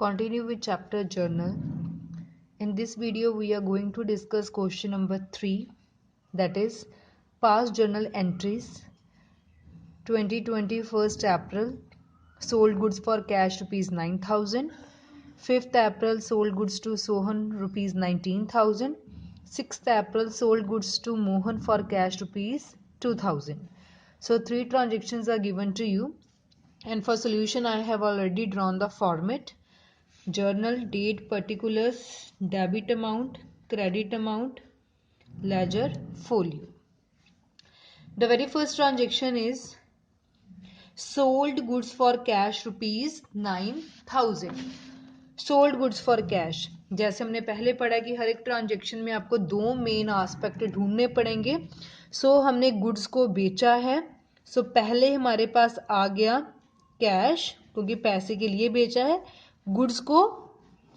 Continue with chapter journal. In this video, we are going to discuss question number 3, that is past journal entries. 2020 1st April, sold goods for cash rupees 9,000. 5th April, sold goods to Sohan rupees 19,000. 6th April, sold goods to Mohan for cash rupees 2,000. So 3 transactions are given to you, and for solution I have already drawn the format: journal, date, particulars, debit amount, credit amount, ledger, folio. The very first transaction is sold goods for cash rupees 9,000. Sold goods for cash, जैसे हमने पहले पढ़ा कि हर एक transaction में आपको दो main aspect ढूंढने पड़ेंगे. हमने गुड्स को बेचा है. पहले हमारे पास आ गया कैश, क्योंकि पैसे के लिए बेचा है. गुड्स को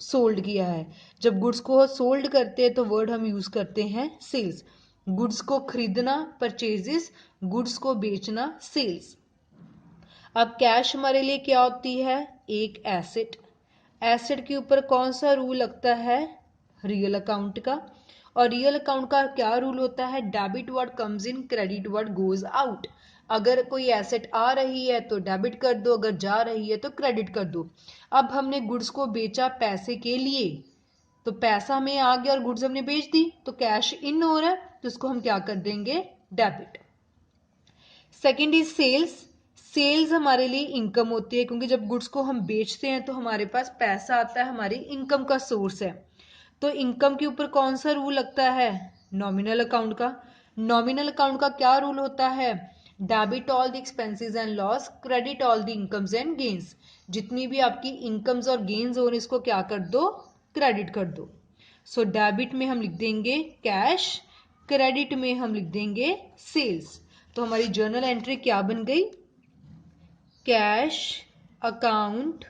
सोल्ड किया है. जब गुड्स को सोल्ड करते हैं तो वर्ड हम यूज करते हैं सेल्स. गुड्स को खरीदना परचेजेस, गुड्स को बेचना सेल्स. अब कैश हमारे लिए क्या होती है? एक एसेट. एसेट के ऊपर कौन सा रूल लगता है? रियल अकाउंट का. और रियल अकाउंट का क्या रूल होता है? Debit word comes in, credit word goes out. अगर कोई एसेट आ रही है तो डेबिट कर दो, अगर जा रही है तो क्रेडिट कर दो. अब हमने गुड्स को बेचा पैसे के लिए, तो पैसा हमें आ गया और गुड्स हमने बेच दी, तो कैश इन हो रहा है, तो इसको हम क्या कर देंगे? Debit. Second is sales. Sales हमारे लिए इनकम होती है, क्योंकि जब गुड्स को हम बेचते हैं तो हमारे पास पैसा आता है, हमारी इनकम का सोर्स है. तो इनकम के ऊपर कौन सा रूल लगता है? नॉमिनल अकाउंट का. नॉमिनल अकाउंट का क्या रूल होता है? Debit all the expenses and loss, credit all the incomes and gains. जितनी भी आपकी इनकम्स और गेन्स हो, इसको क्या कर दो? क्रेडिट कर दो. डेबिट में हम लिख देंगे कैश, क्रेडिट में हम लिख देंगे सेल्स. तो हमारी जर्नल एंट्री क्या बन गई? Cash account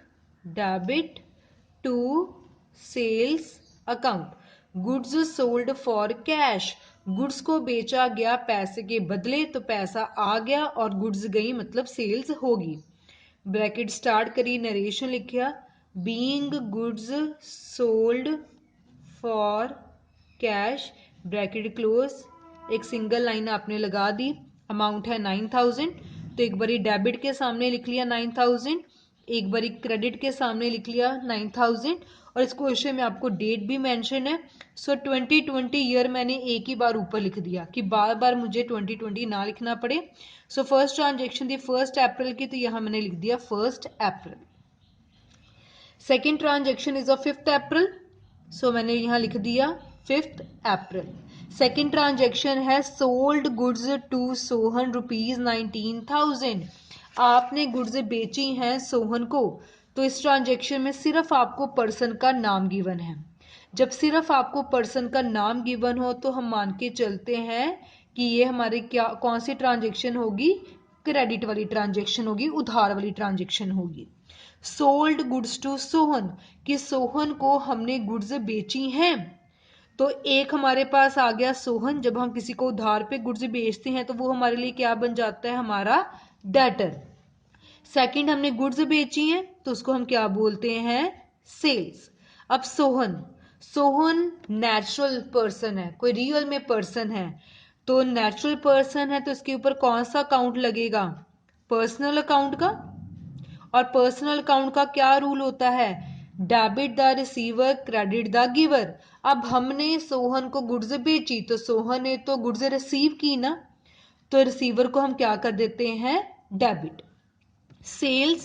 debit to sales account. Goods sold for cash. Goods को बेचा गया पैसे के बदले, तो पैसा आ गया और गुड्स गई, मतलब सेल्स होगी. ब्रैकेट स्टार्ट करी, नरेशन लिखा, being goods sold for cash, bracket close. एक सिंगल लाइन आपने लगा दी. अमाउंट है 9,000, तो एक बारी डेबिट के सामने लिख लिया 9,000, एक बारी क्रेडिट के सामने लिख लिया 9,000. और इस क्वेश्चन में आपको डेट भी मेंशन है. 2020 ईयर मैंने एक ही बार ऊपर लिख दिया कि बार बार मुझे 2020 ना लिखना पड़े. फर्स्ट ट्रांजेक्शन थी 1 अप्रैल की, तो यहां मैंने लिख दिया 1 April. Second transaction is of 5 April, मैंने यहां लिख दिया 5 अप्रैल. सेकेंड ट्रांजेक्शन है sold goods to Sohan rupees 19,000. आपने गुड्स बेची हैं सोहन को, तो इस ट्रांजेक्शन में सिर्फ आपको पर्सन का नाम गिवन है. जब सिर्फ आपको पर्सन का नाम गिवन हो तो हम मान के चलते हैं कि ये हमारी क्या कौन सी ट्रांजेक्शन होगी? क्रेडिट वाली ट्रांजेक्शन होगी, उधार वाली ट्रांजेक्शन होगी. सोल्ड गुड्स टू सोहन, कि सोहन को हमने गुड्स बेची हैं, तो एक हमारे पास आ गया सोहन. जब हम किसी को उधार पे गुड्स बेचते हैं तो वो हमारे लिए क्या बन जाता है? हमारा डेटर. सेकंड, हमने गुड्स बेची हैं, तो उसको हम क्या बोलते हैं? सेल्स. अब सोहन, सोहन नेचुरल पर्सन है, कोई रियल में पर्सन है, तो नेचुरल पर्सन है, तो इसके ऊपर कौन सा अकाउंट लगेगा? पर्सनल अकाउंट का. और पर्सनल अकाउंट का क्या रूल होता है? Debit the receiver, credit the giver. अब हमने सोहन को गुड्स बेची, तो सोहन ने तो गुड्स रिसीव की ना, तो रिसीवर को हम क्या कर देते हैं? डेबिट. सेल्स,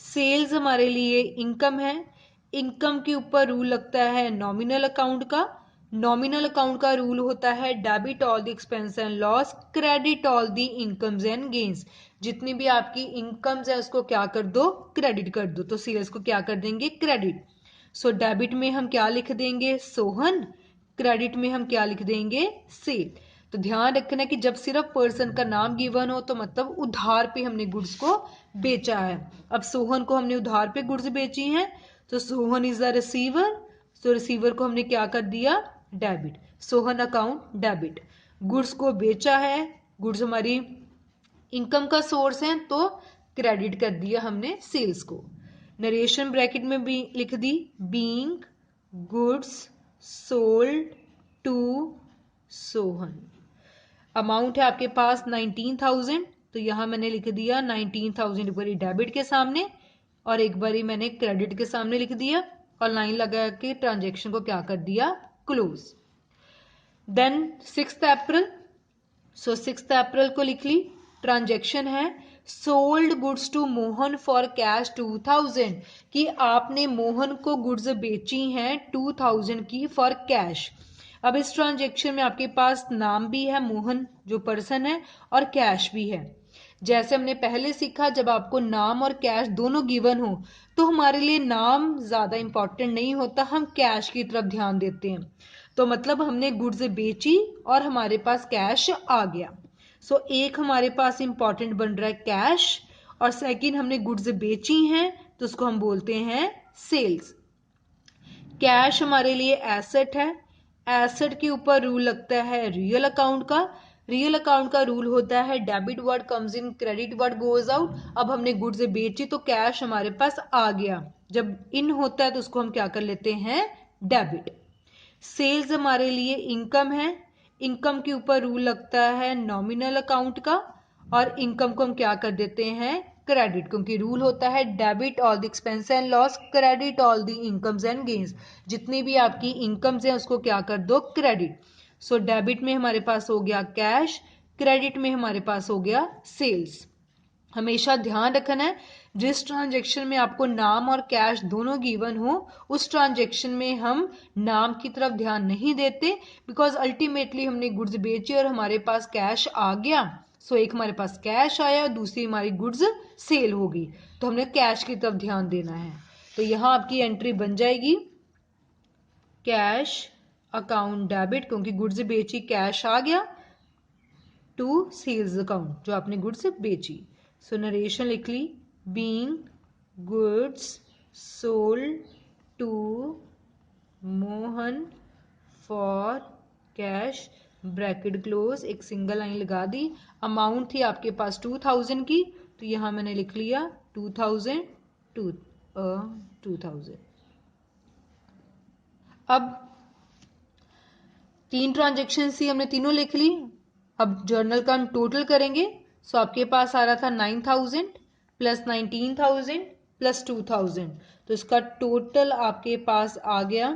सेल्स हमारे लिए इनकम है. इनकम के ऊपर रूल लगता है नॉमिनल अकाउंट का. नॉमिनल अकाउंट का रूल होता है debit all the expense and loss, credit all the incomes and gains. जितनी भी आपकी इनकम्स है उसको क्या कर दो? क्रेडिट कर दो. तो सेल्स को क्या कर देंगे? क्रेडिट. डेबिट में हम क्या लिख देंगे? सोहन. क्रेडिट में हम क्या लिख देंगे? सेल. तो ध्यान रखना कि जब सिर्फ पर्सन का नाम गिवन हो तो मतलब उधार पे हमने गुड्स को बेचा है. अब सोहन को हमने उधार पे गुड्स बेची हैं, तो सोहन इज द रिसीवर, तो रिसीवर को हमने क्या कर दिया? Debit. Sohan account debit. Goods को बेचा है, गुड्स हमारी इनकम का सोर्स है, तो क्रेडिट कर दिया हमने सेल्स को. नरेशन ब्रैकेट में भी लिख दी being goods sold to Sohan. Amount है आपके पास 19,000, तो यहां मैंने लिख दिया 19,000 एक बारी डेबिट के सामने और एक बारी मैंने क्रेडिट के सामने लिख दिया और लाइन लगा के ट्रांजेक्शन को क्या कर दिया, क्लोज। देन 6 अप्रैल, सो 6 अप्रैल को लिख ली, ट्रांजेक्शन है sold goods to Mohan for cash 2,000, कि आपने मोहन को गुड्स बेची हैं 2,000 की फॉर कैश। अब इस ट्रांजेक्शन में आपके पास नाम भी है मोहन जो पर्सन है और कैश भी है। जैसे हमने पहले सीखा, जब आपको नाम और कैश दोनों गिवन हो तो हमारे लिए नाम ज्यादा इंपॉर्टेंट नहीं होता, हम कैश की तरफ ध्यान देते हैं। तो मतलब हमने गुड्स बेची और हमारे पास कैश आ गया। सो एक हमारे पास इंपॉर्टेंट बन रहा है कैश, और सेकंड हमने गुड्स बेची हैं तो उसको हम बोलते हैं सेल्स। कैश हमारे लिए एसेट है, एसेट के ऊपर रूल लगता है रियल अकाउंट का। रियल अकाउंट का रूल होता है debit word comes in, credit word goes out. अब हमने गुड्स बेची तो कैश हमारे पास आ गया, जब इन होता है तो उसको हम क्या कर लेते हैं, डेबिट। सेल्स हमारे लिए इनकम है, इनकम के ऊपर रूल लगता है नॉमिनल अकाउंट का, और इनकम को हम क्या कर देते हैं, क्रेडिट, क्योंकि रूल होता है debit all the expense and loss, credit all the incomes and gains. जितनी भी आपकी इनकम्स हैं उसको क्या कर दो, क्रेडिट। सो डेबिट में हमारे पास हो गया कैश, क्रेडिट में हमारे पास हो गया सेल्स। हमेशा ध्यान रखना है जिस ट्रांजेक्शन में आपको नाम और कैश दोनों गिवन हो, उस ट्रांजेक्शन में हम नाम की तरफ ध्यान नहीं देते, बिकॉज अल्टीमेटली हमने गुड्स बेची और हमारे पास कैश आ गया। सो एक हमारे पास कैश आया और दूसरी हमारी गुड्स सेल हो गई, तो हमने कैश की तरफ ध्यान देना है। तो यहां आपकी एंट्री बन जाएगी कैश अकाउंट डेबिट, क्योंकि गुड्स बेची कैश आ गया, टू सेल्स अकाउंट जो आपने गुड्स बेची। सो नरेशन लिख ली being goods sold to Mohan for cash, bracket close, एक सिंगल लाइन लगा दी। अमाउंट थी आपके पास 2,000 की, तो यहां मैंने लिख लिया 2,000 2,000। अब 3 ट्रांजेक्शन थी, हमने तीनों लिख ली। अब जर्नल का हम टोटल करेंगे। सो आपके पास आ रहा था 9,000 प्लस 19,000 प्लस 2,000, तो इसका टोटल आपके पास आ गया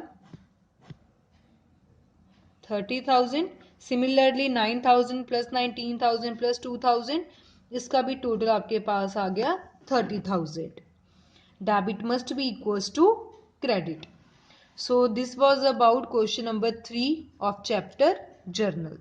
30,000। सिमिलरली 9,000 प्लस 19,000 प्लस 2,000, इसका भी टोटल आपके पास आ गया 30,000। Debit must be equals to credit. So this was about question number 3 of chapter journal.